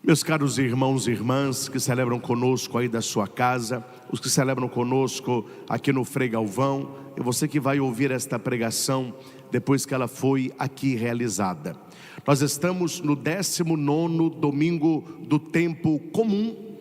Meus caros irmãos e irmãs que celebram conosco aí da sua casa, os que celebram conosco aqui no Frei Galvão, e você que vai ouvir esta pregação depois que ela foi aqui realizada. Nós estamos no 19º domingo do tempo comum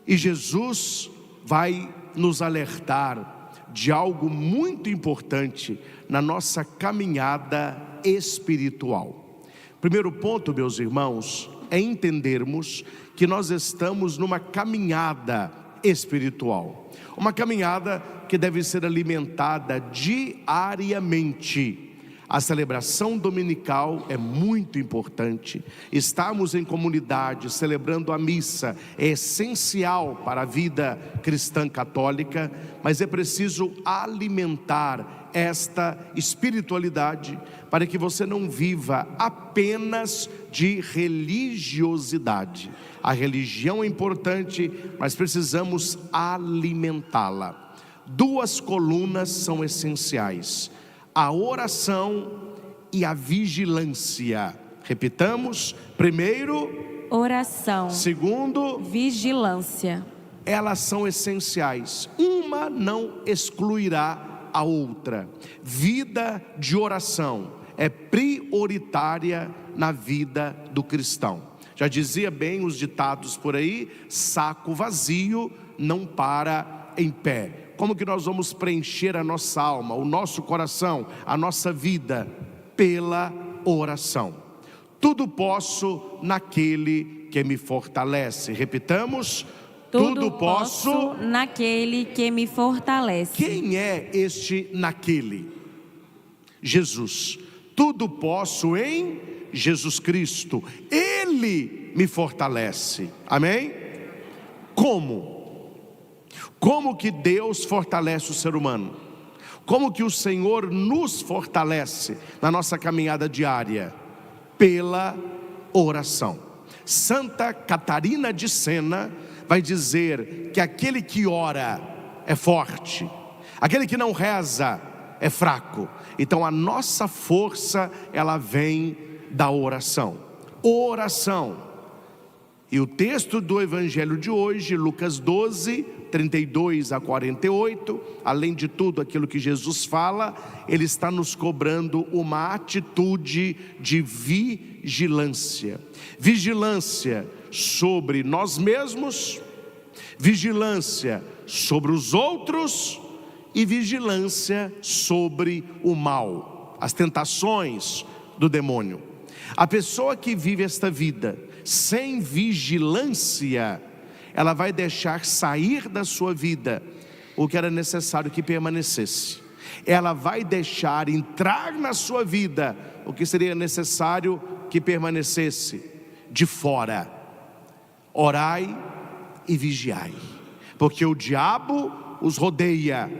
e Jesus vai nos alertar de algo muito importante na nossa caminhada espiritual. Primeiro ponto, meus irmãos, é entendermos que nós estamos numa caminhada espiritual. Uma caminhada que deve ser alimentada diariamente. A celebração dominical é muito importante. Estarmos em comunidade celebrando a missa é essencial para a vida cristã católica, mas é preciso alimentar esta espiritualidade para que você não viva apenas de religiosidade. A religião é importante, mas precisamos alimentá-la. Duas colunas são essenciais: a oração e a vigilância. Repitamos: primeiro, oração. Segundo, vigilância. Elas são essenciais. Uma não excluirá a outra. Vida de oração é prioritária na vida do cristão. Já dizia bem os ditados por aí: saco vazio não para em pé. Como que nós vamos preencher a nossa alma, o nosso coração, a nossa vida? Pela oração. Tudo posso naquele que me fortalece. Repitamos: tudo posso naquele que me fortalece. Quem é este naquele? Jesus. Tudo posso em Jesus Cristo. Ele me fortalece. Amém? Como? Como que Deus fortalece o ser humano? Como que o Senhor nos fortalece na nossa caminhada diária? Pela oração. Santa Catarina de Sena vai dizer que aquele que ora é forte, aquele que não reza é fraco. Então a nossa força, ela vem da oração. Oração. E o texto do evangelho de hoje, Lucas 12, 32 a 48, além de tudo aquilo que Jesus fala, ele está nos cobrando uma atitude de vigilância. Vigilância sobre nós mesmos, vigilância sobre os outros e vigilância sobre o mal, as tentações do demônio. A pessoa que vive esta vida sem vigilância, ela vai deixar sair da sua vida o que era necessário que permanecesse. Ela vai deixar entrar na sua vida o que seria necessário que permanecesse de fora. Orai e vigiai, porque o diabo os rodeia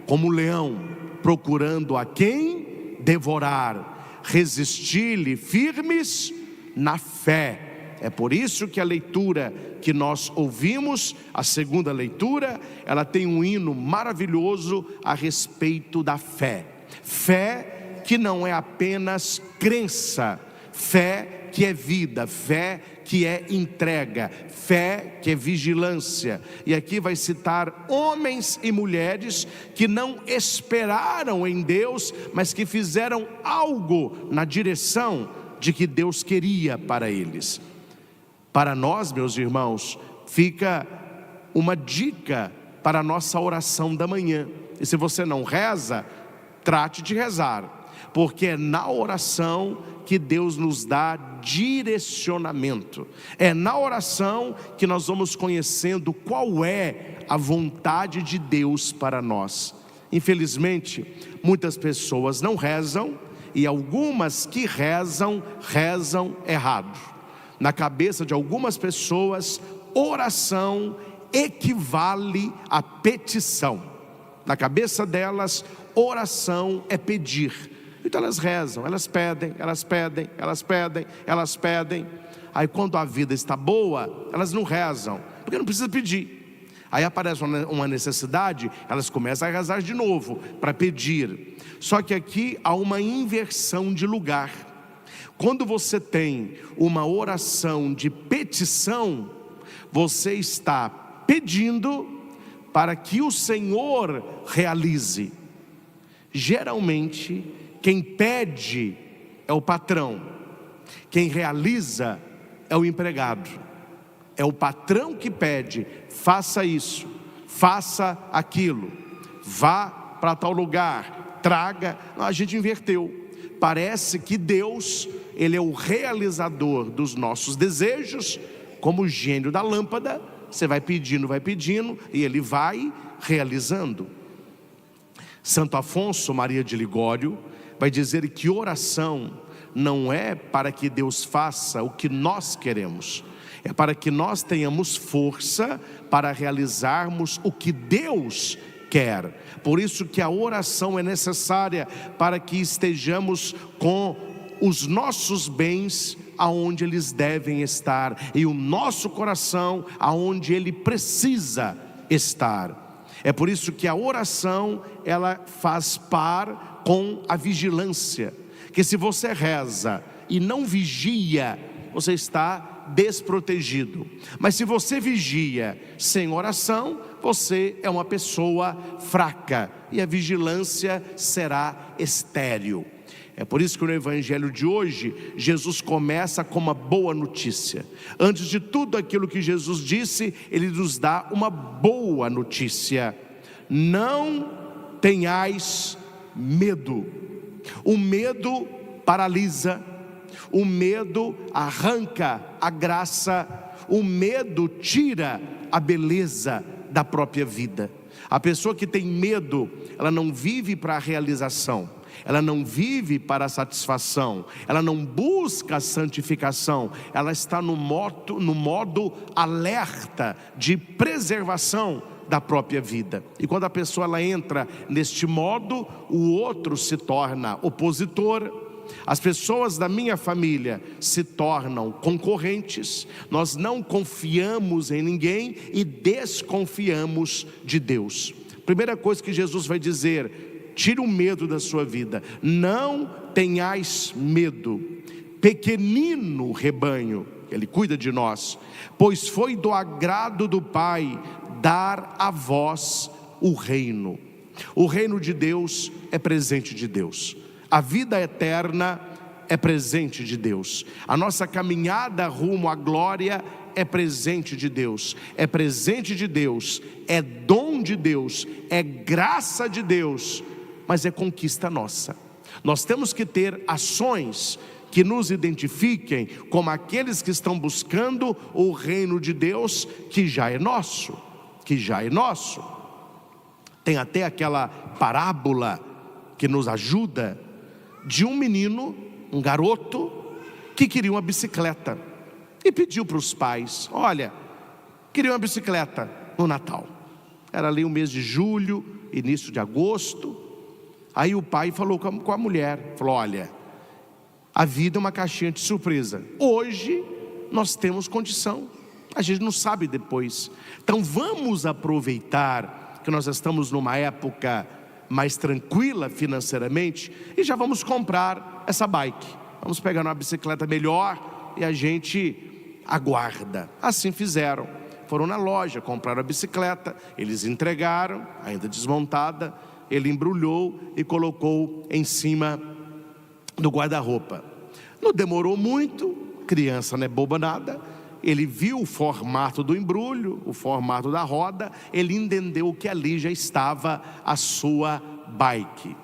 como leão, procurando a quem devorar. Resisti-lhe firmes na fé. É por isso que a leitura que nós ouvimos, a segunda leitura, ela tem um hino maravilhoso a respeito da fé. Fé que não é apenas crença, fé que é vida, fé que é entrega, fé que é vigilância. E aqui vai citar homens e mulheres que não esperaram em Deus, mas que fizeram algo na direção de que Deus queria para eles. Para nós, meus irmãos, fica uma dica para a nossa oração da manhã. E se você não reza, trate de rezar, porque é na oração que Deus nos dá direcionamento. É na oração que nós vamos conhecendo qual é a vontade de Deus para nós. Infelizmente, muitas pessoas não rezam, e algumas que rezam, rezam errado. Na cabeça de algumas pessoas, oração equivale a petição. Na cabeça delas, oração é pedir. Então elas rezam, elas pedem, elas pedem, elas pedem, elas pedem. Aí quando a vida está boa, elas não rezam, porque não precisa pedir. Aí aparece uma necessidade, elas começam a rezar de novo para pedir. Só que aqui há uma inversão de lugar. Quando você tem uma oração de petição, você está pedindo para que o Senhor realize. Geralmente, quem pede é o patrão, quem realiza é o empregado. É o patrão que pede: faça isso, faça aquilo, vá para tal lugar, traga. A gente inverteu. Parece que Deus, Ele é o realizador dos nossos desejos, como o gênio da lâmpada. Você vai pedindo e Ele vai realizando. Santo Afonso Maria de Ligório vai dizer que oração não é para que Deus faça o que nós queremos, é para que nós tenhamos força para realizarmos o que Deus quer. Por isso que a oração é necessária, para que estejamos com os nossos bens aonde eles devem estar, e o nosso coração aonde ele precisa estar. É por isso que a oração, ela faz par com a vigilância, que se você reza e não vigia, você está desprotegido. Mas se você vigia sem oração, você é uma pessoa fraca, e a vigilância será estéril. É por isso que no evangelho de hoje, Jesus começa com uma boa notícia. Antes de tudo aquilo que Jesus disse, Ele nos dá uma boa notícia: não tenhais medo. O medo paralisa, o medo arranca a graça, o medo tira a beleza da própria vida. A pessoa que tem medo, ela não vive para a realização, ela não vive para a satisfação, ela não busca a santificação, ela está no modo alerta de preservação da própria vida. E quando a pessoa ela entra neste modo, o outro se torna opositor. As pessoas da minha família se tornam concorrentes. Nós não confiamos em ninguém e desconfiamos de Deus. Primeira coisa que Jesus vai dizer: tire o medo da sua vida. Não tenhais medo, pequenino rebanho, Ele cuida de nós, pois foi do agrado do Pai dar a vós o reino. O reino de Deus é presente de Deus. A vida eterna é presente de Deus. A nossa caminhada rumo à glória é presente de Deus. É presente de Deus, é dom de Deus, é graça de Deus, mas é conquista nossa. Nós temos que ter ações que nos identifiquem como aqueles que estão buscando o reino de Deus, que já é nosso, Tem até aquela parábola que nos ajuda, de um menino, um garoto, que queria uma bicicleta, e pediu para os pais: olha, queria uma bicicleta no Natal. Era ali o mês de julho, início de agosto. Aí o pai falou com a mulher, falou: olha, a vida é uma caixinha de surpresa. Hoje nós temos condição, a gente não sabe depois. Então vamos aproveitar que nós estamos numa época mais tranquila financeiramente, e já vamos comprar essa bike. Vamos pegar uma bicicleta melhor e a gente aguarda. Assim fizeram. Foram na loja, compraram a bicicleta, eles entregaram, ainda desmontada. Ele embrulhou e colocou em cima do guarda-roupa. Não demorou muito, criança não é boba nada. Ele viu o formato do embrulho, o formato da roda, ele entendeu que ali já estava a sua bike.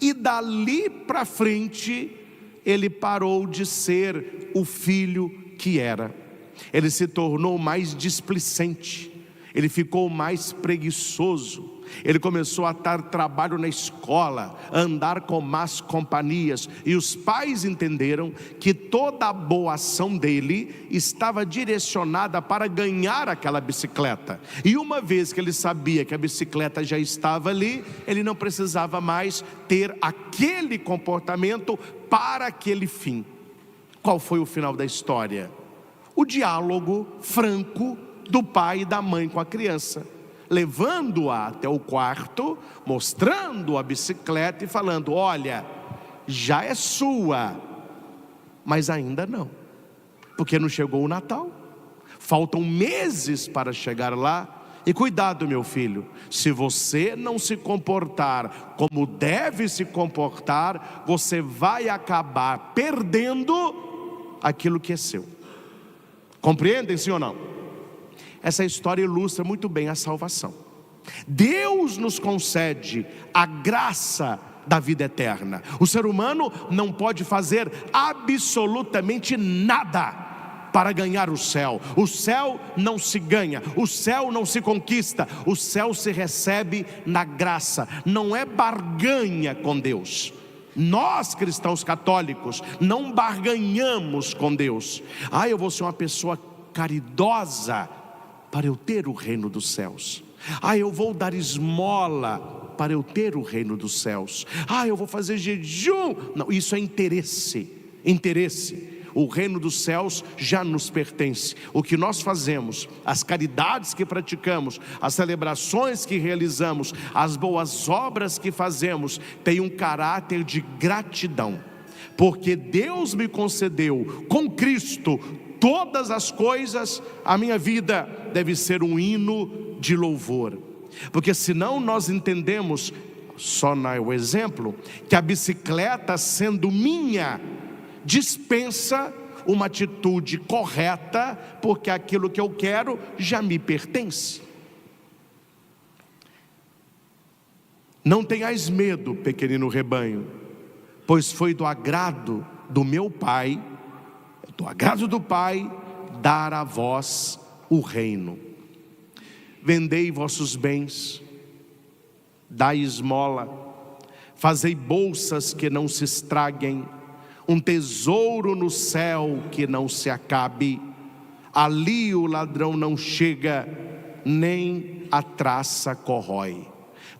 E dali para frente, ele parou de ser o filho que era. Ele se tornou mais displicente, ele ficou mais preguiçoso. Ele começou a dar trabalho na escola, a andar com más companhias, e os pais entenderam que toda a boa ação dele estava direcionada para ganhar aquela bicicleta. E uma vez que ele sabia que a bicicleta já estava ali, ele não precisava mais ter aquele comportamento para aquele fim. Qual foi o final da história? O diálogo franco do pai e da mãe com a criança, levando-a até o quarto, mostrando a bicicleta e falando: olha, já é sua, mas ainda não, porque não chegou o Natal. Faltam meses para chegar lá. E cuidado, meu filho, se você não se comportar como deve se comportar, você vai acabar perdendo aquilo que é seu. Compreendem, sim ou não? Essa história ilustra muito bem a salvação. Deus nos concede a graça da vida eterna. O ser humano não pode fazer absolutamente nada para ganhar o céu. O céu não se ganha, o céu não se conquista, o céu se recebe na graça. Não é barganha com Deus. Nós, cristãos católicos, não barganhamos com Deus. Eu vou ser uma pessoa caridosa para eu ter o reino dos céus. Eu vou dar esmola para eu ter o reino dos céus. Eu vou fazer jejum. Não, isso é interesse. O reino dos céus já nos pertence. O que nós fazemos, as caridades que praticamos, as celebrações que realizamos, as boas obras que fazemos, tem um caráter de gratidão, porque Deus me concedeu com Cristo todas as coisas. A minha vida deve ser um hino de louvor, porque senão nós entendemos, só no exemplo, que a bicicleta sendo minha, dispensa uma atitude correta, porque aquilo que eu quero já me pertence. Não tenhais medo, pequenino rebanho, pois foi do agrado do meu Pai, do agrado do Pai, dar a vós o reino. Vendei vossos bens, dai esmola, fazei bolsas que não se estraguem, um tesouro no céu que não se acabe. Ali o ladrão não chega, nem a traça corrói.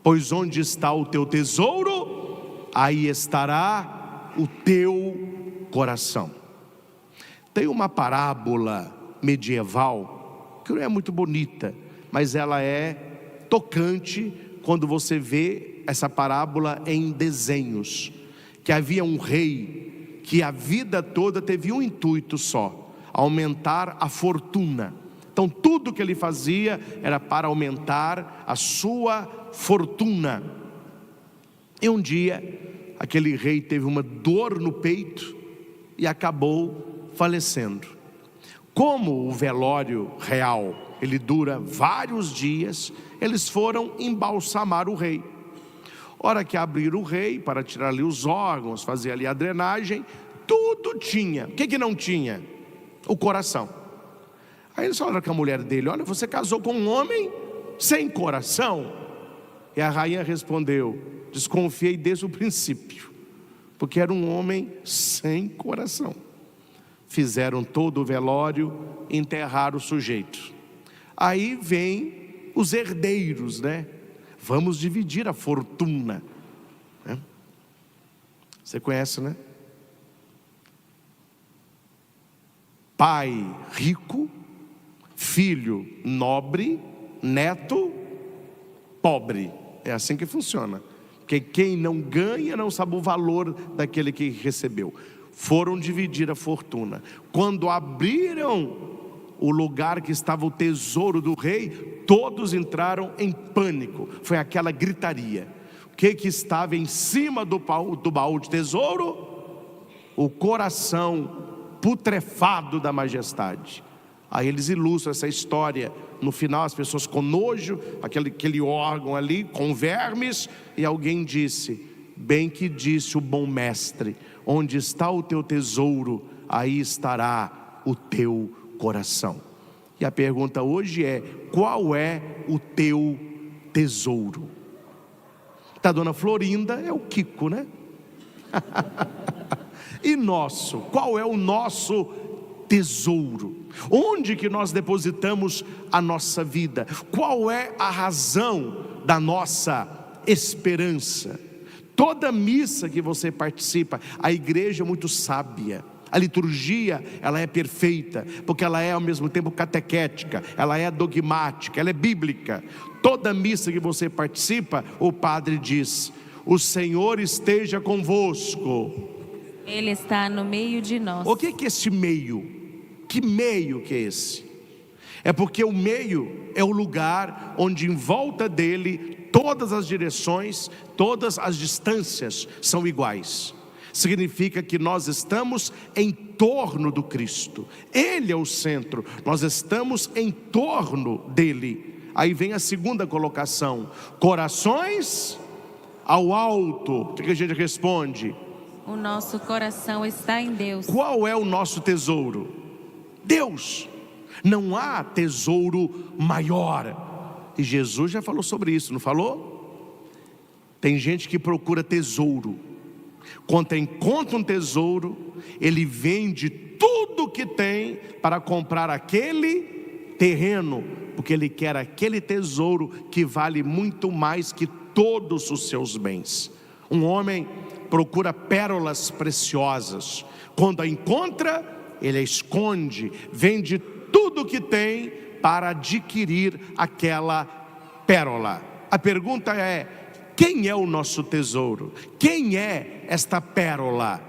Pois onde está o teu tesouro, aí estará o teu coração. Tem uma parábola medieval que não é muito bonita, mas ela é tocante quando você vê essa parábola em desenhos. Que havia um rei que a vida toda teve um intuito só: aumentar a fortuna. Então tudo que ele fazia era para aumentar a sua fortuna. E um dia aquele rei teve uma dor no peito e acabou falecendo. Como o velório real ele dura vários dias, eles foram embalsamar o rei. Hora que abriram o rei para tirar ali os órgãos, fazer ali a drenagem, tudo tinha. O que não tinha? O coração. Aí eles falaram com a mulher dele: olha, você casou com um homem sem coração. E a rainha respondeu: desconfiei desde o princípio, porque era um homem sem coração. Fizeram todo o velório, enterraram o sujeito. Aí vem os herdeiros, né? Vamos dividir a fortuna. Você conhece, né? Pai rico, filho nobre, neto pobre. É assim que funciona. Porque quem não ganha não sabe o valor daquele que recebeu. Foram dividir a fortuna. Quando abriram o lugar que estava o tesouro do rei, todos entraram em pânico. Foi aquela gritaria. O que estava em cima do baú de tesouro? O coração putrefado da majestade. Aí eles ilustram essa história. No final as pessoas com nojo, aquele órgão ali com vermes, e alguém disse: bem que disse o bom mestre, onde está o teu tesouro, aí estará o teu coração. E a pergunta hoje é: qual é o teu tesouro? Da dona Florinda é o Kiko, né? E nosso, qual é o nosso tesouro? Onde que nós depositamos a nossa vida? Qual é a razão da nossa esperança? Toda missa que você participa, a igreja é muito sábia. A liturgia, ela é perfeita, porque ela é ao mesmo tempo catequética, ela é dogmática, ela é bíblica. Toda missa que você participa, o padre diz: o Senhor esteja convosco. Ele está no meio de nós. O que é esse meio? Que meio que é esse? É porque o meio é o lugar onde em volta dele todas as direções, todas as distâncias são iguais. Significa que nós estamos em torno do Cristo. Ele é o centro, nós estamos em torno dele. Aí vem a segunda colocação: corações ao alto. O que a gente responde? O nosso coração está em Deus. Qual é o nosso tesouro? Deus. Não há tesouro maior. E Jesus já falou sobre isso, não falou? Tem gente que procura tesouro. Quando encontra um tesouro, ele vende tudo que tem para comprar aquele terreno, porque ele quer aquele tesouro que vale muito mais que todos os seus bens. Um homem procura pérolas preciosas. Quando a encontra, ele a esconde, vende tudo que tem para adquirir aquela pérola. A pergunta é: quem é o nosso tesouro? Quem é esta pérola?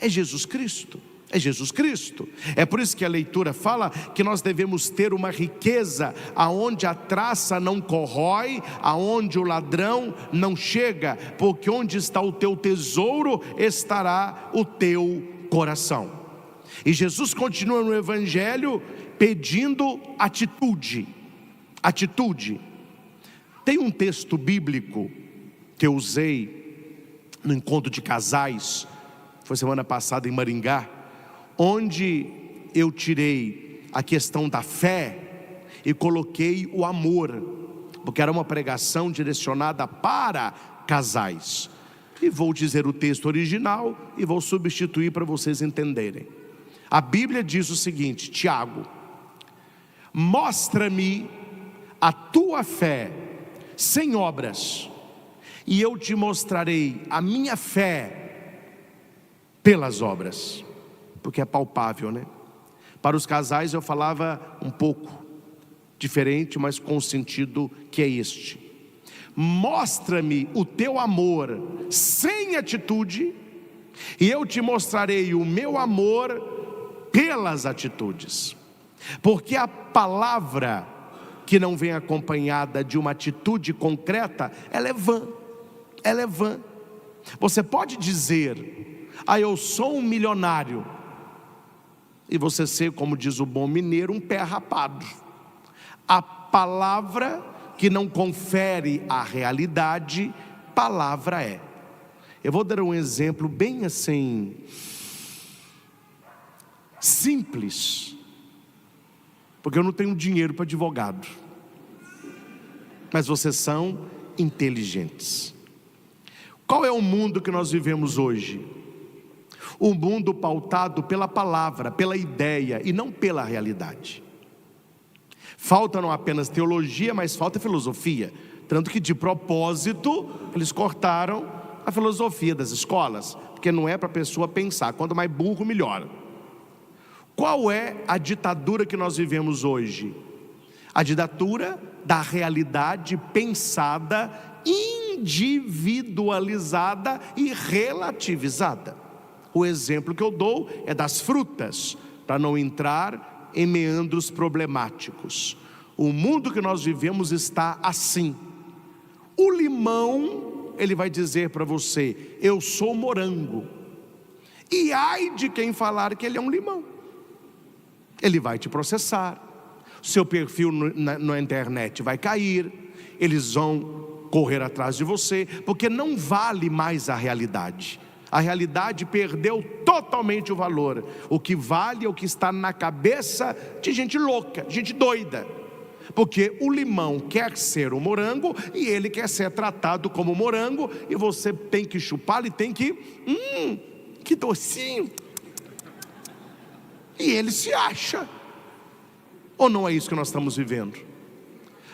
É Jesus Cristo. É Jesus Cristo. É por isso que a leitura fala que nós devemos ter uma riqueza aonde a traça não corrói, aonde o ladrão não chega, porque onde está o teu tesouro, estará o teu coração. E Jesus continua no Evangelho pedindo atitude. Atitude. Tem um texto bíblico que eu usei no encontro de casais, foi semana passada em Maringá, onde eu tirei a questão da fé e coloquei o amor, porque era uma pregação direcionada para casais. E vou dizer o texto original e vou substituir para vocês entenderem. A Bíblia diz o seguinte: Tiago, mostra-me a tua fé sem obras, e eu te mostrarei a minha fé pelas obras. Porque é palpável, né? Para os casais eu falava um pouco diferente, mas com o sentido que é este: mostra-me o teu amor sem atitude, e eu te mostrarei o meu amor pelas atitudes. Porque a palavra que não vem acompanhada de uma atitude concreta, ela é vã. Ela é vã. Você pode dizer: ah, eu sou um milionário, e você ser, como diz o bom mineiro, um pé rapado. A palavra que não confere a realidade, palavra é. Eu vou dar um exemplo bem assim, simples, porque eu não tenho dinheiro para advogado, mas vocês são inteligentes. Qual é o mundo que nós vivemos hoje? O mundo pautado pela palavra, pela ideia e não pela realidade. Falta não apenas teologia, mas falta filosofia. Tanto que de propósito eles cortaram a filosofia das escolas, porque não é para a pessoa pensar, quanto mais burro melhor. Qual é a ditadura que nós vivemos hoje? A ditadura da realidade pensada, individualizada e relativizada. O exemplo que eu dou é das frutas, para não entrar em meandros problemáticos. O mundo que nós vivemos está assim. O limão, ele vai dizer para você: eu sou morango. E ai de quem falar que ele é um limão. Ele vai te processar. Seu perfil na internet vai cair. Eles vão correr atrás de você, porque não vale mais a realidade. A realidade perdeu totalmente o valor. O que vale é o que está na cabeça de gente louca, gente doida. Porque o limão quer ser o morango e ele quer ser tratado como morango, e você tem que chupá-lo e tem que que docinho. E ele se acha. Ou não é isso que nós estamos vivendo?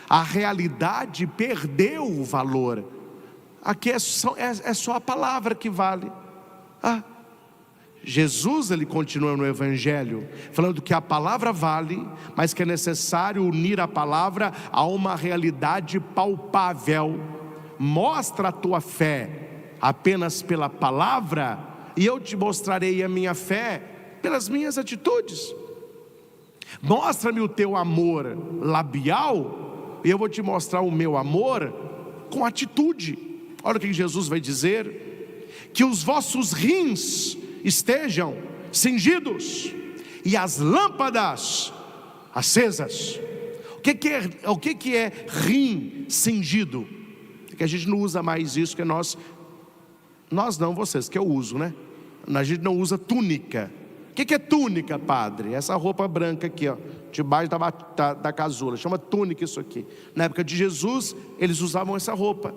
A realidade perdeu o valor. Aqui é só a palavra que vale. Jesus, ele continua no Evangelho falando que a palavra vale, mas que é necessário unir a palavra a uma realidade palpável. Mostra a tua fé apenas pela palavra, e eu te mostrarei a minha fé pelas minhas atitudes. Mostra-me o teu amor labial, e eu vou te mostrar o meu amor com atitude. Olha o que Jesus vai dizer: que os vossos rins estejam cingidos e as lâmpadas acesas. O que é rim cingido? É que a gente não usa mais isso, que nós não, vocês, que eu uso, né? A gente não usa túnica. O que é túnica, padre? Essa roupa branca aqui, ó, debaixo da casula, chama túnica isso aqui. Na época de Jesus, eles usavam essa roupa.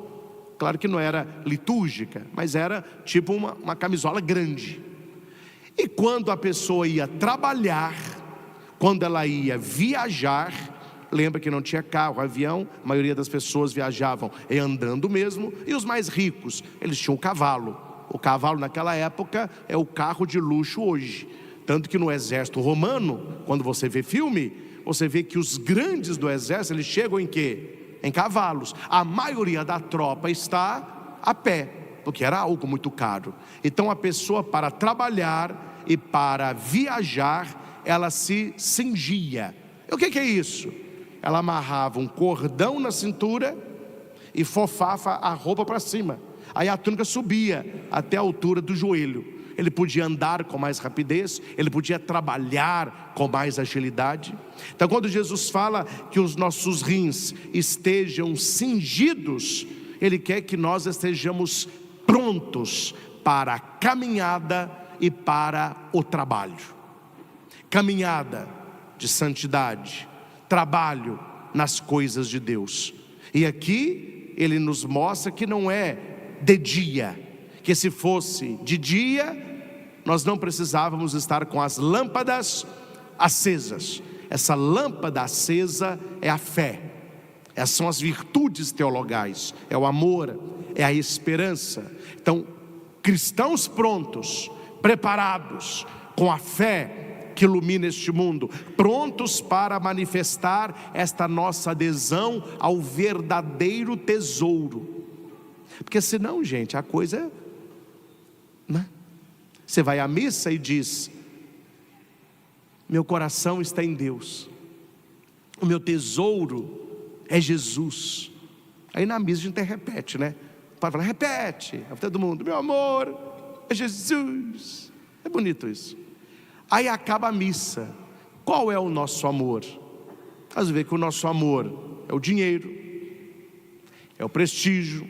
Claro que não era litúrgica, mas era tipo uma camisola grande. E quando a pessoa ia trabalhar, quando ela ia viajar, lembra que não tinha carro, avião, a maioria das pessoas viajavam andando mesmo, e os mais ricos, eles tinham o cavalo. O cavalo naquela época é o carro de luxo hoje. Tanto que no exército romano, quando você vê filme, você vê que os grandes do exército, eles chegam em quê? Em cavalos. A maioria da tropa está a pé, porque era algo muito caro. Então a pessoa, para trabalhar e para viajar, ela se cingia. E o que é isso? Ela amarrava um cordão na cintura e fofava a roupa para cima. Aí a túnica subia até a altura do joelho. Ele podia andar com mais rapidez, ele podia trabalhar com mais agilidade. Então quando Jesus fala que os nossos rins estejam cingidos, Ele quer que nós estejamos prontos para a caminhada e para o trabalho. Caminhada de santidade, trabalho nas coisas de Deus. E aqui Ele nos mostra que não é de dia, que se fosse de dia, nós não precisávamos estar com as lâmpadas acesas. Essa lâmpada acesa é a fé, essas são as virtudes teologais, é o amor, é a esperança. Então, cristãos prontos, preparados, com a fé que ilumina este mundo, prontos para manifestar esta nossa adesão ao verdadeiro tesouro. Porque senão, gente, a coisa, né? Você vai à missa e diz: meu coração está em Deus, o meu tesouro é Jesus. Aí na missa a gente repete, né? O padre fala, repete, a todo mundo, meu amor é Jesus. É bonito isso. Aí acaba a missa. Qual é o nosso amor? Às vezes que o nosso amor é o dinheiro, é o prestígio,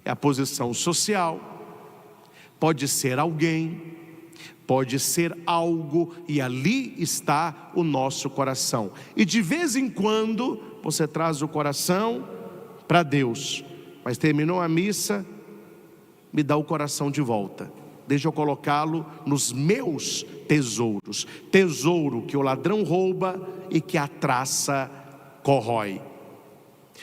é a posição social, pode ser alguém, pode ser algo, e ali está o nosso coração. E de vez em quando você traz o coração para Deus, mas terminou a missa, me dá o coração de volta, deixa eu colocá-lo nos meus tesouros. Tesouro que o ladrão rouba e que a traça corrói.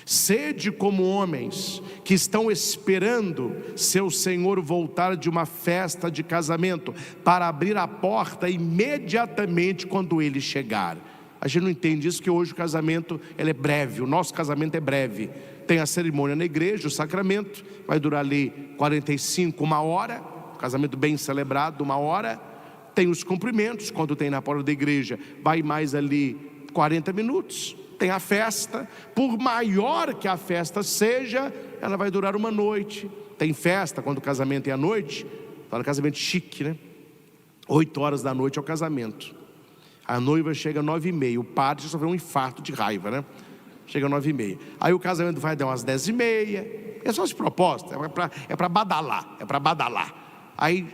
Sede como homens que estão esperando seu senhor voltar de uma festa de casamento, para abrir a porta imediatamente quando ele chegar. A gente não entende isso, que hoje o casamento ele é breve, o nosso casamento é breve. Tem a cerimônia na igreja, o sacramento, vai durar ali 45, uma hora, casamento bem celebrado, 1 hora. Tem os cumprimentos, quando tem na porta da igreja, vai mais ali 40 minutos. Tem a festa, por maior que a festa seja, ela vai durar 1 noite. Tem festa, quando o casamento é à noite, fala casamento chique, né? 8 horas da noite é o casamento. A noiva chega às 9h30, o padre sofreu um infarto de raiva, né? Chega às 9h30. Aí o casamento vai dar umas 10h30, é só de propósito, é para badalar, é para badalar. Aí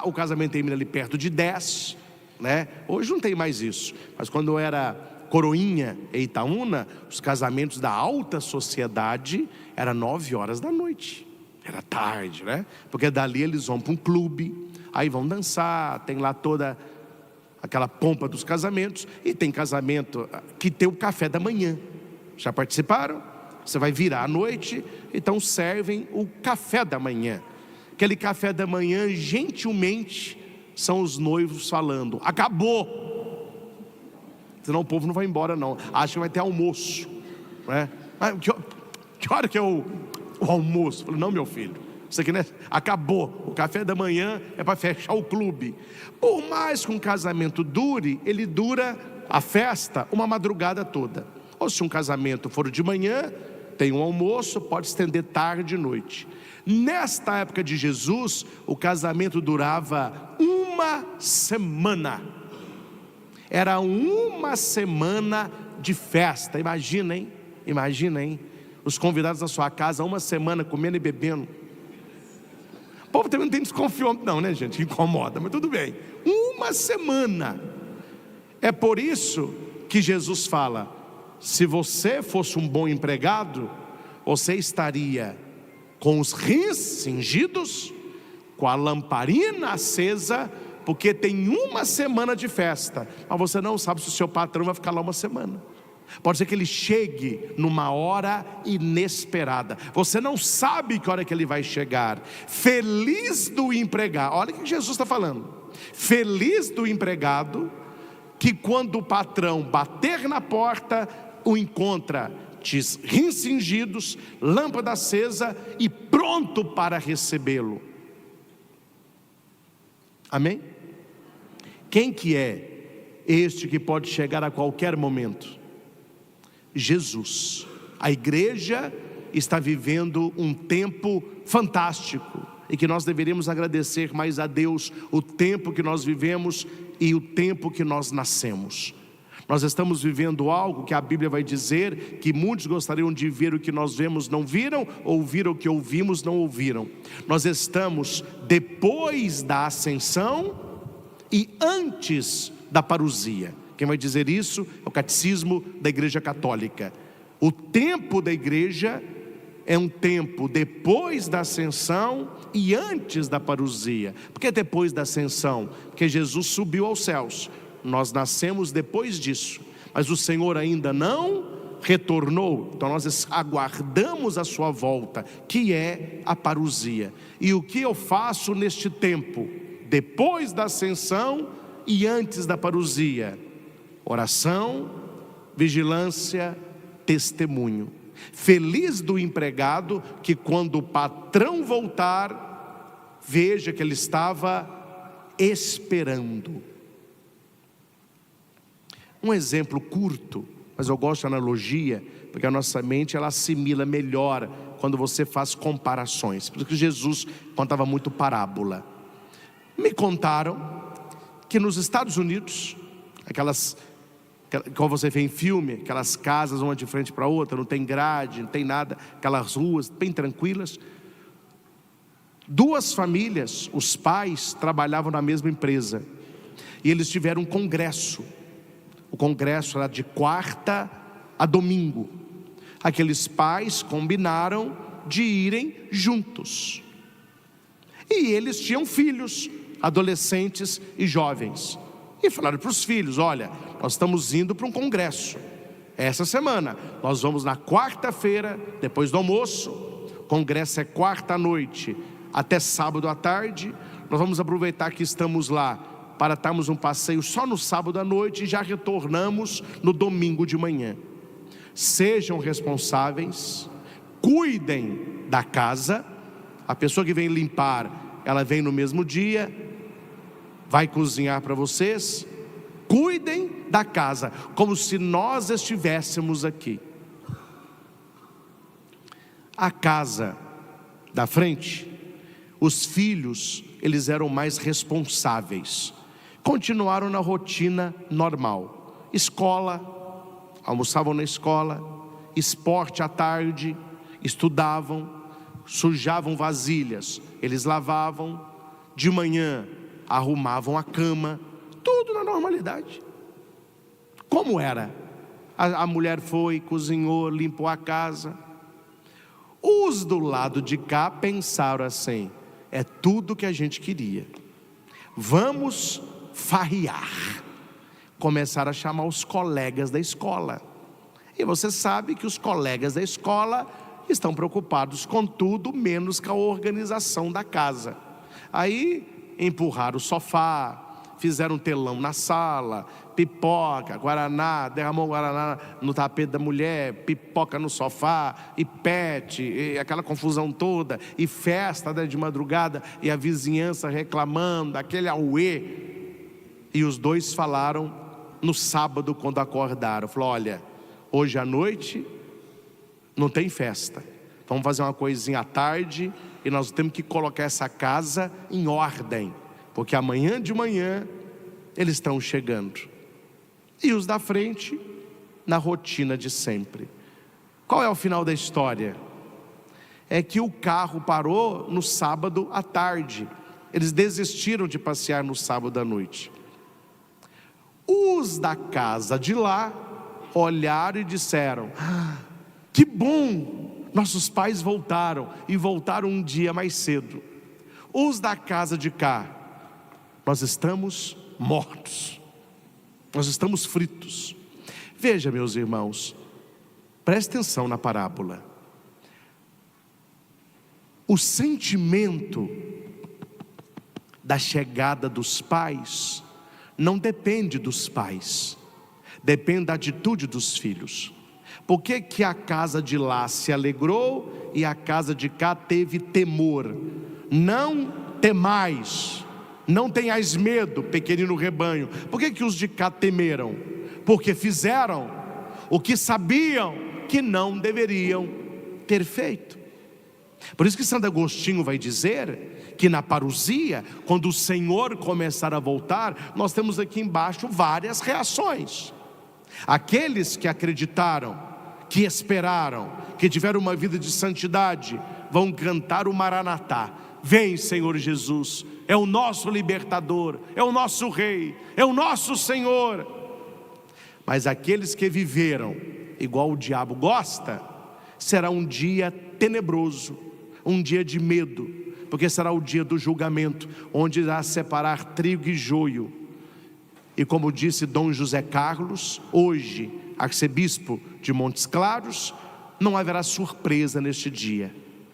o casamento termina ali perto de 10, né? Hoje não tem mais isso, mas quando era Coroinha e Itaúna, os casamentos da alta sociedade era 9 horas da noite, era tarde, né? Porque dali eles vão para um clube, aí vão dançar, tem lá toda aquela pompa dos casamentos. E tem casamento que tem o café da manhã. Já participaram? Você vai virar à noite, então servem o café da manhã. Aquele café da manhã, gentilmente, são os noivos falando: acabou. Senão o povo não vai embora não, acha que vai ter almoço, né? Que hora que é o almoço? Eu falei, não, meu filho, Isso aqui, né? Acabou. O café da manhã é para fechar o clube. Por mais que um casamento dure, ele dura a festa uma madrugada toda. Ou se um casamento for de manhã, tem um almoço, pode estender tarde e noite. Nesta época de Jesus, o casamento durava uma semana. Era uma semana de festa. Imagina, hein? Imagina, hein? Os convidados da sua casa, uma semana comendo e bebendo. O povo também não tem desconfiômetro não, né, gente? Incomoda, mas tudo bem. Uma semana. É por isso que Jesus fala: se você fosse um bom empregado, você estaria com os rins cingidos, com a lamparina acesa, porque tem uma semana de festa. Mas você não sabe se o seu patrão vai ficar lá uma semana. Pode ser que ele chegue numa hora inesperada. Você não sabe que hora que ele vai chegar. Feliz do empregado. Olha o que Jesus está falando. Feliz do empregado que quando o patrão bater na porta, o encontra rins cingidos, lâmpada acesa e pronto para recebê-lo. Amém? Quem que é este que pode chegar a qualquer momento? Jesus. A igreja está vivendo um tempo fantástico e que nós deveríamos agradecer mais a Deus o tempo que nós vivemos e o tempo que nós nascemos. Nós estamos vivendo algo que a Bíblia vai dizer que muitos gostariam de ver o que nós vemos, não viram, ouvir o que ouvimos, não ouviram. Nós estamos depois da ascensão e antes da parousia. Quem vai dizer isso é o catecismo da Igreja Católica. O tempo da igreja é um tempo depois da ascensão e antes da parousia. Por que depois da ascensão? Porque Jesus subiu aos céus. Nós nascemos depois disso, mas o Senhor ainda não retornou. Então nós aguardamos a sua volta, que é a parousia. E o que eu faço neste tempo, depois da ascensão e antes da parousia? Oração, vigilância, testemunho. Feliz do empregado que quando o patrão voltar, veja que ele estava esperando. Um exemplo curto, mas eu gosto de analogia, porque a nossa mente ela assimila melhor quando você faz comparações. Por isso que Jesus contava muito parábola. Me contaram que nos Estados Unidos, aquelas, como você vê em filme, aquelas casas uma de frente para a outra, não tem grade, não tem nada, aquelas ruas bem tranquilas. Duas famílias, os pais trabalhavam na mesma empresa e eles tiveram um congresso. O congresso era de quarta a domingo. Aqueles pais combinaram de irem juntos. E eles tinham filhos, adolescentes e jovens. E falaram para os filhos: olha, nós estamos indo para um congresso essa semana. Nós vamos na quarta-feira, depois do almoço. O congresso é quarta à noite até sábado à tarde. Nós vamos aproveitar que estamos lá para darmos um passeio só no sábado à noite e já retornamos no domingo de manhã. Sejam responsáveis, cuidem da casa. A pessoa que vem limpar, ela vem no mesmo dia, vai cozinhar para vocês. Cuidem da casa, como se nós estivéssemos aqui. A casa da frente, os filhos, eles eram mais responsáveis. Continuaram na rotina normal. Escola, almoçavam na escola, esporte à tarde, estudavam, sujavam vasilhas, eles lavavam, de manhã arrumavam a cama, tudo na normalidade. Como era? A mulher foi, cozinhou, limpou a casa. Os do lado de cá pensaram assim: é tudo que a gente queria, vamos farriar. Começaram a chamar os colegas da escola. E você sabe que os colegas da escola estão preocupados com tudo menos com a organização da casa. Aí empurraram o sofá, fizeram um telão na sala, pipoca, guaraná, derramou guaraná no tapete da mulher, pipoca no sofá, e pet, e aquela confusão toda, e festa, né, de madrugada, e a vizinhança reclamando, aquele auê. E os dois falaram no sábado quando acordaram, falou: olha, hoje à noite não tem festa, vamos fazer uma coisinha à tarde, e nós temos que colocar essa casa em ordem, porque amanhã de manhã eles estão chegando. E os da frente na rotina de sempre. Qual é o final da história? É que o carro parou no sábado à tarde. Eles desistiram de passear no sábado à noite. Os da casa de lá olharam e disseram: que bom, nossos pais voltaram, e voltaram um dia mais cedo. Os da casa de cá: nós estamos mortos, nós estamos fritos. Veja, meus irmãos, preste atenção na parábola. O sentimento da chegada dos pais não depende dos pais, depende da atitude dos filhos. Por que que a casa de lá se alegrou e a casa de cá teve temor? Não temais, não tenhais medo, pequenino rebanho. Por que que os de cá temeram? Porque fizeram o que sabiam que não deveriam ter feito. Por isso que Santo Agostinho vai dizer que na parousia, quando o Senhor começar a voltar, nós temos aqui embaixo várias reações. Aqueles que acreditaram, que esperaram, que tiveram uma vida de santidade, vão cantar o Maranatá: vem, Senhor Jesus, é o nosso libertador, é o nosso rei, é o nosso Senhor. Mas aqueles que viveram igual o diabo gosta, será um dia tenebroso, um dia de medo, porque será o dia do julgamento, onde irá separar trigo e joio. E como disse Dom José Carlos, hoje arcebispo de Montes Claros, não haverá surpresa neste dia,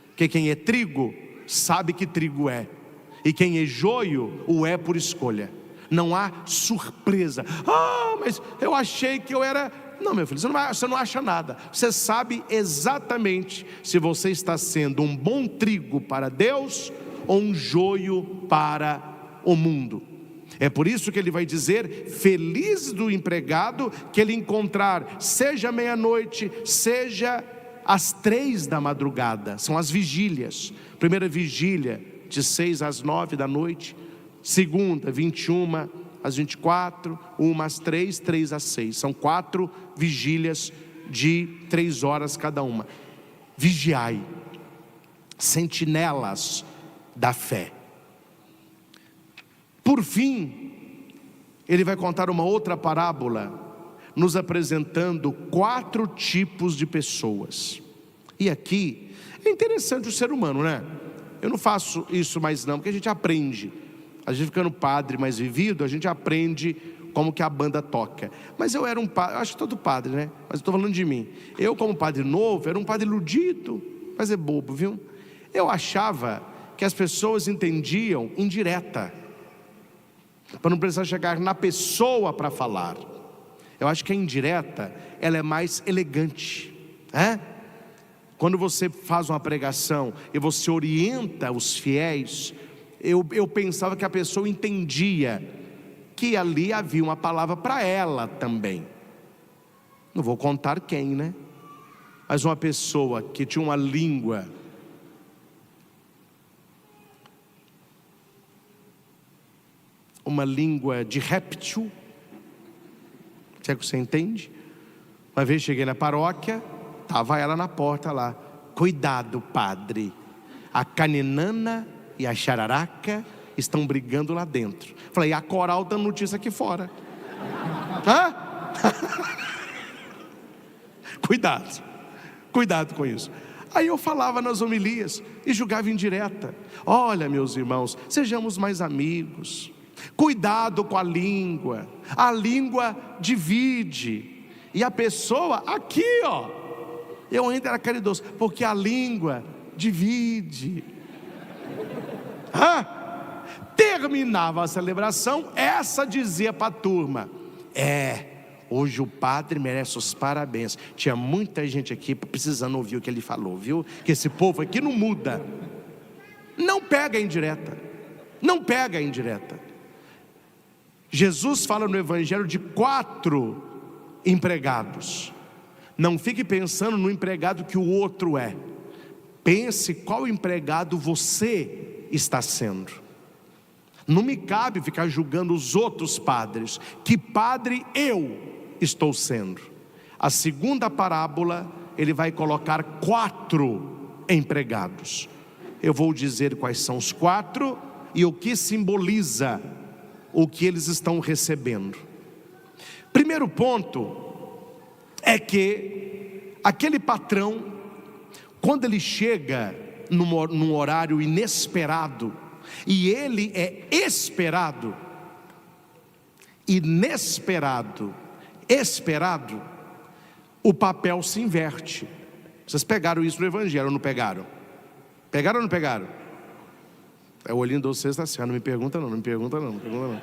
porque quem é trigo sabe que trigo é, e quem é joio o é por escolha. Não há surpresa. Mas eu achei que eu era... Não, meu filho, você não acha nada. Você sabe exatamente se você está sendo um bom trigo para Deus ou um joio para o mundo. É por isso que ele vai dizer: feliz do empregado que ele encontrar, seja meia-noite, seja às 3 da madrugada. São as vigílias. Primeira vigília de 6 às 9 da noite, segunda 21 às 24, uma às 3, 3 às 6. São 4 vigílias de 3 horas cada uma. Vigiai, sentinelas da fé. Por fim, ele vai contar uma outra parábola, nos apresentando 4 tipos de pessoas. E aqui é interessante o ser humano, né? Eu não faço isso mais não, porque a gente aprende. A gente ficando padre mais vivido, a gente aprende como que a banda toca. Mas eu era um padre, acho que todo padre, né? Mas eu estou falando de mim. Eu, como padre novo, era um padre iludido, mas é bobo, viu? Eu achava que as pessoas entendiam indireta, para não precisar chegar na pessoa para falar. Eu acho que a indireta, ela é mais elegante, né? Quando você faz uma pregação e você orienta os fiéis, eu pensava que a pessoa entendia que ali havia uma palavra para ela também. Não vou contar quem, né? Mas uma pessoa que tinha uma língua de réptil, se é que você entende. Uma vez cheguei na paróquia, estava ela na porta lá: cuidado, padre, a caninana e a chararaca estão brigando lá dentro. Falei: a coral dando notícia aqui fora. Cuidado com isso. Aí eu falava nas homilias e julgava indireta: olha, meus irmãos, sejamos mais amigos. Cuidado com a língua divide. E a pessoa aqui, ó, eu ainda era caridoso, porque a língua divide. terminava a celebração, essa dizia para a turma: hoje o padre merece os parabéns. Tinha muita gente aqui precisando ouvir o que ele falou, viu? Que esse povo aqui não muda. Não pega a indireta. Não pega a indireta. Jesus fala no Evangelho de 4 empregados. Não fique pensando no empregado que o outro é. Pense qual empregado você está sendo. Não me cabe ficar julgando os outros padres. Que padre eu estou sendo? A segunda parábola, ele vai colocar 4 empregados. Eu vou dizer quais são os 4 e o que simboliza o que eles estão recebendo. Primeiro ponto é que aquele patrão, quando ele chega num horário inesperado, e ele é esperado, inesperado, esperado, o papel se inverte. Vocês pegaram isso no Evangelho ou não pegaram? Pegaram ou não pegaram? É o olhinho de vocês está assim: não me pergunta não, não me pergunta não, não me pergunta não.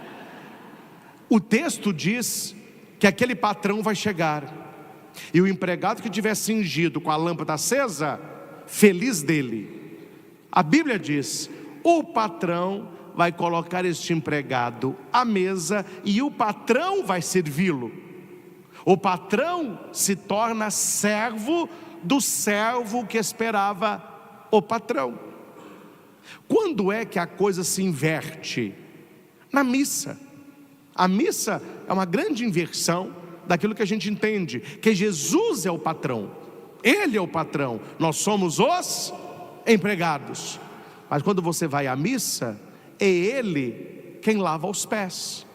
O texto diz que aquele patrão vai chegar, e o empregado que tiver cingido com a lâmpada acesa, feliz dele. A Bíblia diz: o patrão vai colocar este empregado à mesa e o patrão vai servi-lo. O patrão se torna servo do servo que esperava o patrão. Quando é que a coisa se inverte? Na missa. A missa é uma grande inversão daquilo que a gente entende, que Jesus é o patrão. Ele é o patrão, nós somos os empregados. Mas quando você vai à missa, é Ele quem lava os pés.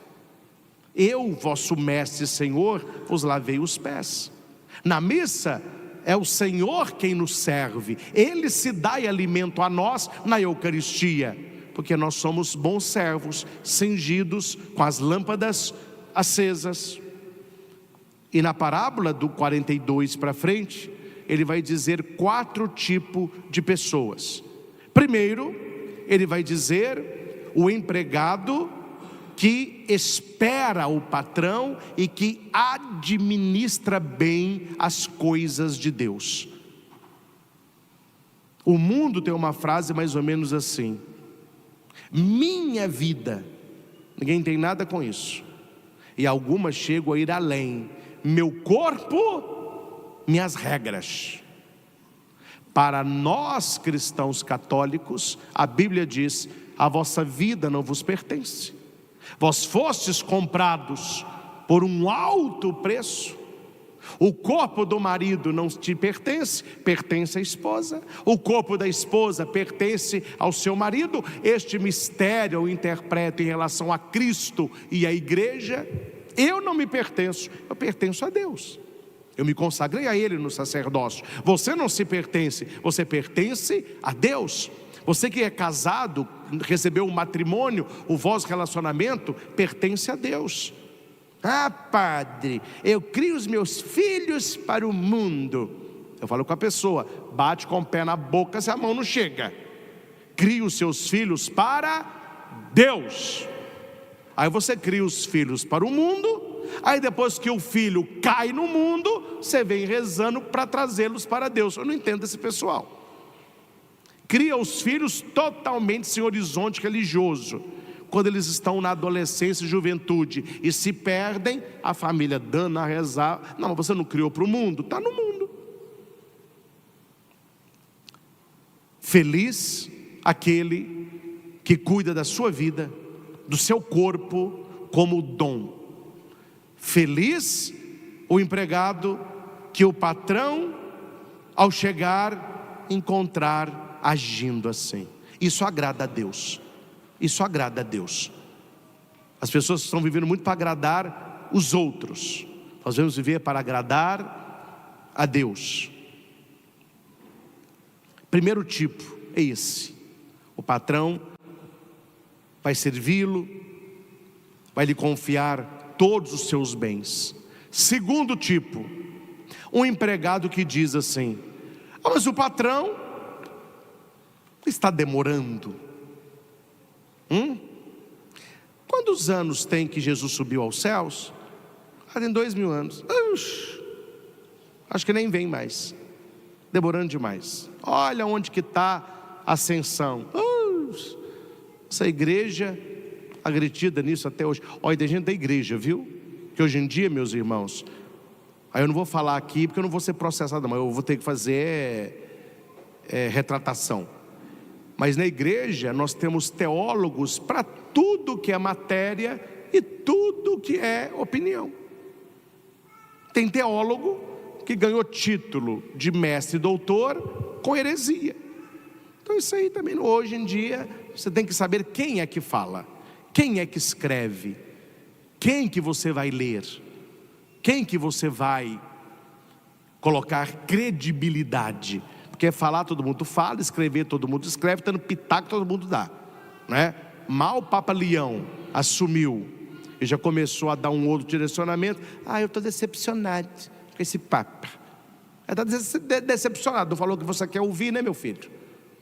Eu, vosso mestre e Senhor, vos lavei os pés. Na missa, é o Senhor quem nos serve. Ele se dá alimento a nós na Eucaristia, porque nós somos bons servos, cingidos com as lâmpadas acesas. E na parábola do 42 para frente, ele vai dizer 4 tipos de pessoas. Primeiro, ele vai dizer o empregado que espera o patrão e que administra bem as coisas de Deus. O mundo tem uma frase mais ou menos assim: minha vida. Ninguém tem nada com isso. E algumas chegam a ir além: meu corpo, minhas regras. Para nós cristãos católicos, a Bíblia diz: a vossa vida não vos pertence. Vós fostes comprados por um alto preço. O corpo do marido não te pertence, pertence à esposa. O corpo da esposa pertence ao seu marido. Este mistério eu interpreto em relação a Cristo e à igreja. Eu não me pertenço, eu pertenço a Deus. Eu me consagrei a Ele no sacerdócio. Você não se pertence, você pertence a Deus. Você que é casado, recebeu um matrimônio, o vosso relacionamento pertence a Deus. Ah, padre, eu crio os meus filhos para o mundo. Eu falo com a pessoa: bate com o pé na boca se a mão não chega. Cria os seus filhos para Deus. Aí você cria os filhos para o mundo. Aí depois que o filho cai no mundo, você vem rezando para trazê-los para Deus. Eu não entendo esse pessoal. Cria os filhos totalmente sem horizonte religioso. Quando eles estão na adolescência e juventude e se perdem, a família dando a rezar: não, mas você não criou para o mundo? Está no mundo. Feliz aquele que cuida da sua vida, do seu corpo como dom. Feliz o empregado que o patrão, ao chegar, encontrar agindo assim. Isso agrada a Deus. Isso agrada a Deus. As pessoas estão vivendo muito para agradar os outros. Nós devemos viver para agradar a Deus. Primeiro tipo é esse: o patrão vai servi-lo, vai lhe confiar todos os seus bens. Segundo tipo, um empregado que diz assim: mas o patrão está demorando. Quantos anos tem que Jesus subiu aos céus? Tem 2000 anos. Acho que nem vem mais, demorando demais. Olha onde que está a ascensão. Essa igreja agredida nisso até hoje. Olha, tem gente da igreja, viu? Que hoje em dia, meus irmãos, aí eu não vou falar aqui porque eu não vou ser processado, mas eu vou ter que fazer retratação. Mas na igreja nós temos teólogos para tudo que é matéria e tudo que é opinião. Tem teólogo que ganhou título de mestre e doutor com heresia. Então isso aí também, hoje em dia, você tem que saber quem é que fala, quem é que escreve, quem que você vai ler, quem que você vai colocar credibilidade. Porque falar todo mundo fala, escrever todo mundo escreve, dando pitaco todo mundo dá, né? Mal o Papa Leão assumiu e já começou a dar um outro direcionamento. Eu estou decepcionado com esse Papa. Está decepcionado, não falou o que você quer ouvir, né, meu filho?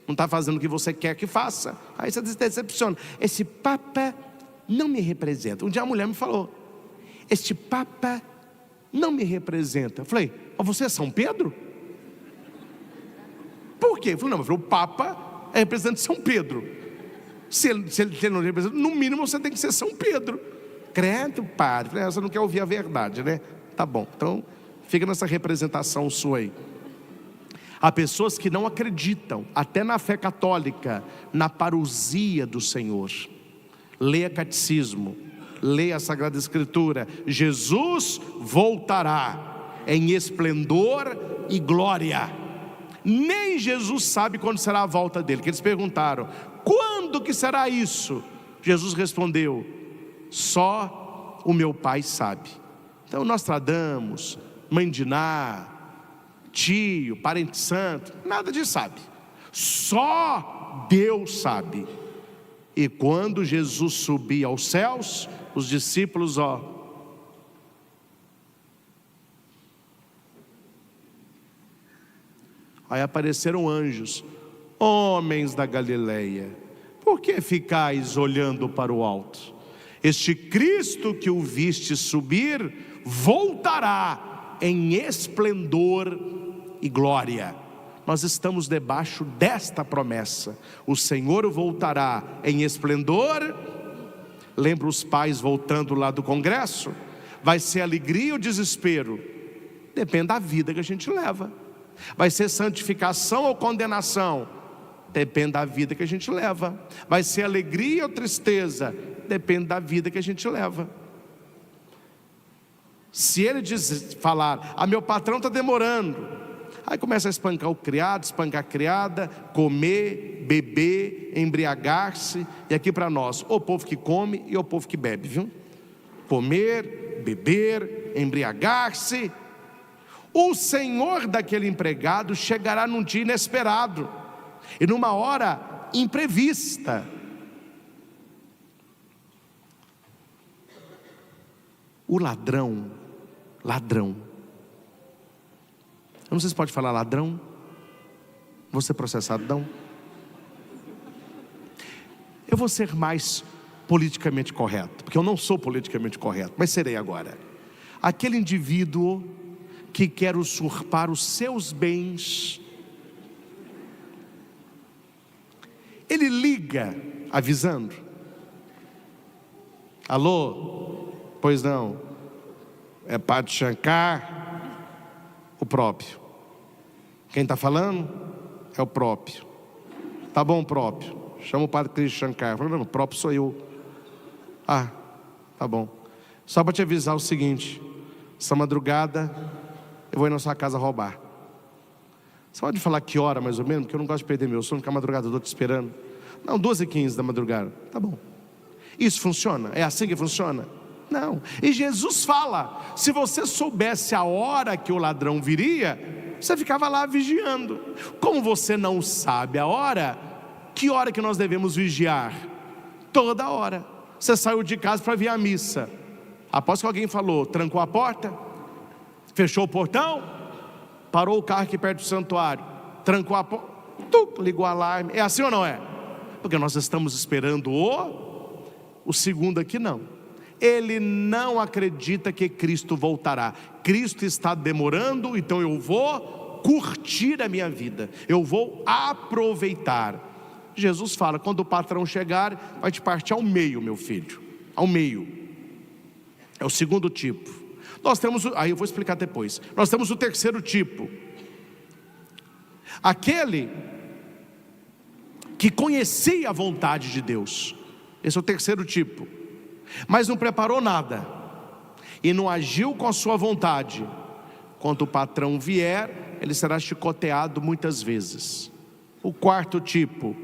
Não está fazendo o que você quer que faça, aí você decepciona. Esse Papa não me representa. Um dia a mulher me falou: este Papa não me representa. Eu falei: mas você é São Pedro? Por quê? Eu falei: não, o Papa é representante de São Pedro. Se ele não representa, no mínimo você tem que ser São Pedro. Credo, padre. Falei: você não quer ouvir a verdade, né? Tá bom, então fica nessa representação sua aí. Há pessoas que não acreditam, até na fé católica, na parousia do Senhor. Leia catecismo, leia a Sagrada Escritura. Jesus voltará em esplendor e glória. Nem Jesus sabe quando será a volta dele. Que eles perguntaram: quando que será isso? Jesus respondeu: só o meu Pai sabe. Então Nostradamus, Mãe de Ná, tio, parente santo, nada disso sabe. Só Deus sabe. E quando Jesus subir aos céus, os discípulos, aí apareceram anjos: homens da Galileia, por que ficais olhando para o alto? Este Cristo que o viste subir, voltará em esplendor e glória. Nós estamos debaixo desta promessa. O Senhor voltará em esplendor. Lembra os pais voltando lá do congresso? Vai ser alegria ou desespero? Depende da vida que a gente leva. Vai ser santificação ou condenação? Depende da vida que a gente leva. Vai ser alegria ou tristeza? Depende da vida que a gente leva. Se ele falar: meu patrão está demorando, aí começa a espancar o criado, espancar a criada, comer, beber, embriagar-se. E aqui para nós, o povo que come e o povo que bebe, viu? Comer, beber, embriagar-se. O senhor daquele empregado chegará num dia inesperado e numa hora imprevista. O ladrão. Eu não sei se pode falar ladrão. Vou ser processado, não. Eu vou ser mais politicamente correto, porque eu não sou politicamente correto, mas serei agora. Aquele indivíduo que quer usurpar os seus bens, ele liga avisando: alô? Pois não, é Padre Shankar, o próprio. Quem está falando é o próprio. Tá bom, próprio. Chama o Padre Cristo Shankar. Falei: não, o próprio sou eu. Tá bom. Só para te avisar o seguinte: essa madrugada eu vou ir na sua casa roubar. Você pode falar que hora mais ou menos? Porque eu não gosto de perder meu sono, ficar a madrugada toda te esperando. Não, 2h15 da madrugada. Tá bom. Isso funciona? É assim que funciona? Não. E Jesus fala: se você soubesse a hora que o ladrão viria, você ficava lá vigiando. Como você não sabe a hora, que hora que nós devemos vigiar? Toda hora. Você saiu de casa para vir à missa. Após que alguém falou, trancou a porta, fechou o portão, parou o carro aqui perto do santuário, trancou a porta, ligou o alarme. É assim ou não é? Porque nós estamos esperando o O segundo aqui não. Ele não acredita que Cristo voltará. Cristo está demorando, então eu vou curtir a minha vida, eu vou aproveitar. Jesus fala: quando o patrão chegar, vai te partir ao meio, meu filho, ao meio. É o segundo tipo. Nós temos, aí eu vou explicar depois. Nós temos o terceiro tipo, aquele que conhecia a vontade de Deus. Esse é o terceiro tipo, mas não preparou nada e não agiu com a sua vontade. Quando o patrão vier, ele será chicoteado muitas vezes. O quarto tipo,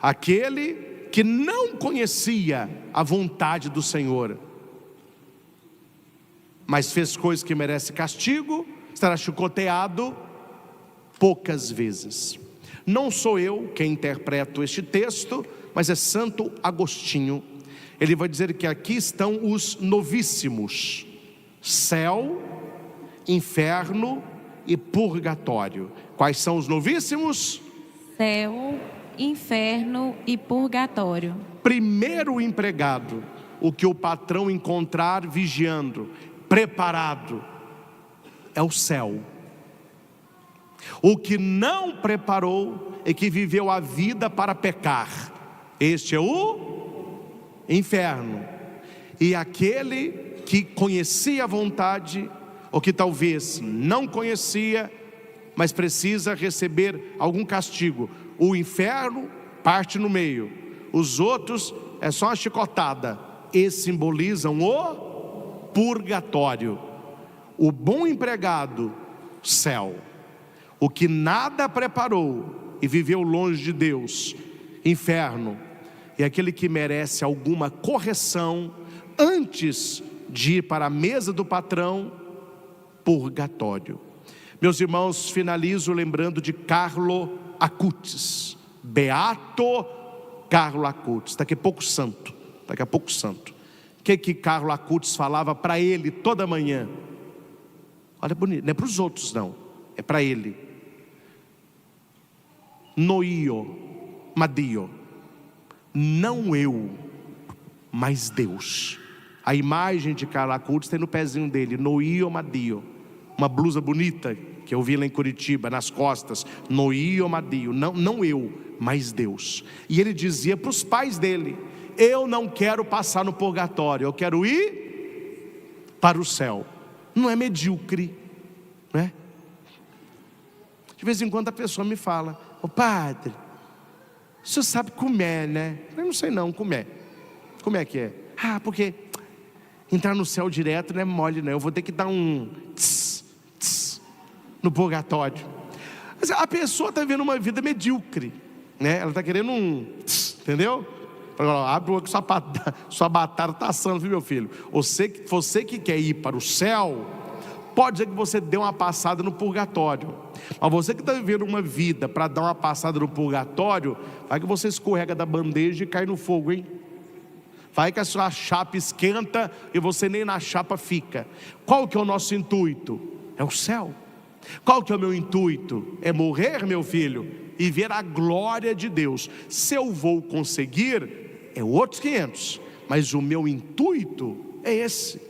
aquele que não conhecia a vontade do Senhor, mas fez coisas que merecem castigo, será chicoteado poucas vezes. Não sou eu quem interpreto este texto, mas é Santo Agostinho. Ele vai dizer que aqui estão os novíssimos: céu, inferno e purgatório. Quais são os novíssimos? Céu, inferno e purgatório. Primeiro empregado, o que o patrão encontrar vigiando, preparado, é o céu. O que não preparou e que viveu a vida para pecar, este é o inferno. E aquele que conhecia a vontade, ou que talvez não conhecia, mas precisa receber algum castigo, o inferno parte no meio. Os outros é só uma chicotada. Esses simbolizam o purgatório. O bom empregado, céu. O que nada preparou e viveu longe de Deus, inferno. E aquele que merece alguma correção antes de ir para a mesa do patrão, purgatório. Meus irmãos, finalizo lembrando de Carlo Acutis. Beato Carlo Acutis. Daqui a pouco santo. O que Carlo Acutis falava para ele toda manhã? Olha bonito, não é para os outros não, é para ele. No io, ma Dio. Não eu, mas Deus. A imagem de Carlo Acutis tem no pezinho dele, no io, ma Dio. Uma blusa bonita que eu vi lá em Curitiba, nas costas. No io, ma Dio. Não eu, mas Deus. E ele dizia para os pais dele: eu não quero passar no purgatório, eu quero ir para o céu. Não é medíocre, né? De vez em quando a pessoa me fala: ô padre, o senhor sabe comer, né? Eu não sei não, comer. Como é que é? Ah, porque entrar no céu direto não é mole não, eu vou ter que dar um tss, tss, no purgatório. Mas a pessoa está vivendo uma vida medíocre, né? Ela está querendo um tss, entendeu? Abre o olho que sua batata está assando, viu, meu filho? Você que quer ir para o céu, pode ser que você dê uma passada no purgatório. Mas você que está vivendo uma vida para dar uma passada no purgatório, vai que você escorrega da bandeja e cai no fogo, hein? Vai que a sua chapa esquenta e você nem na chapa fica. Qual que é o nosso intuito? É o céu. Qual que é o meu intuito? É morrer, meu filho, e ver a glória de Deus. Se eu vou conseguir, é outros 500. Mas o meu intuito é esse.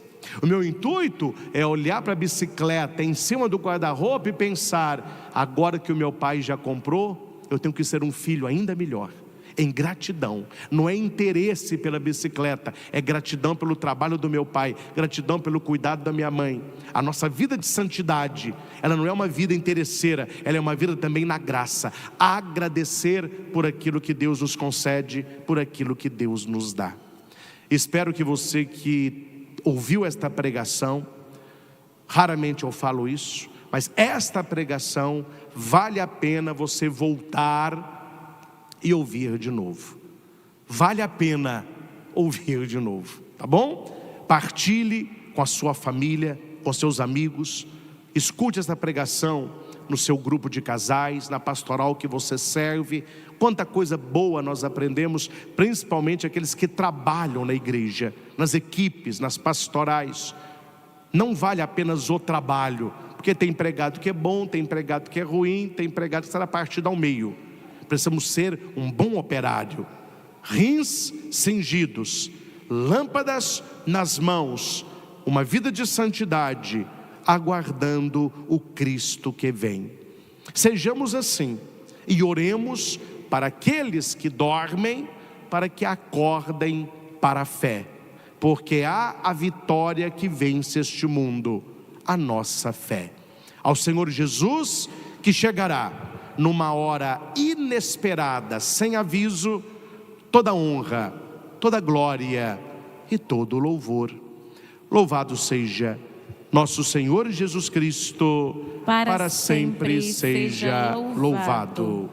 O meu intuito é olhar para a bicicleta em cima do guarda-roupa e pensar: agora que o meu pai já comprou, eu tenho que ser um filho ainda melhor. Em gratidão, não é interesse pela bicicleta, é gratidão pelo trabalho do meu pai, gratidão pelo cuidado da minha mãe. A nossa vida de santidade, ela não é uma vida interesseira, ela é uma vida também na graça. Agradecer por aquilo que Deus nos concede, por aquilo que Deus nos dá. Espero que você que ouviu esta pregação, raramente eu falo isso, mas esta pregação vale a pena você voltar e ouvir de novo. Vale a pena ouvir de novo, tá bom? Partilhe com a sua família, com seus amigos. Escute esta pregação no seu grupo de casais, na pastoral que você serve. Quanta coisa boa nós aprendemos, principalmente aqueles que trabalham na igreja, nas equipes, nas pastorais. Não vale apenas o trabalho, porque tem empregado que é bom, tem empregado que é ruim, tem empregado que está partido ao meio. Precisamos ser um bom operário, rins cingidos, lâmpadas nas mãos, uma vida de santidade, aguardando o Cristo que vem. Sejamos assim e oremos para aqueles que dormem, para que acordem para a fé, porque há a vitória que vence este mundo, a nossa fé. Ao Senhor Jesus, que chegará numa hora inesperada, sem aviso, toda honra, toda glória e todo louvor. Louvado seja nosso Senhor Jesus Cristo, para sempre seja louvado.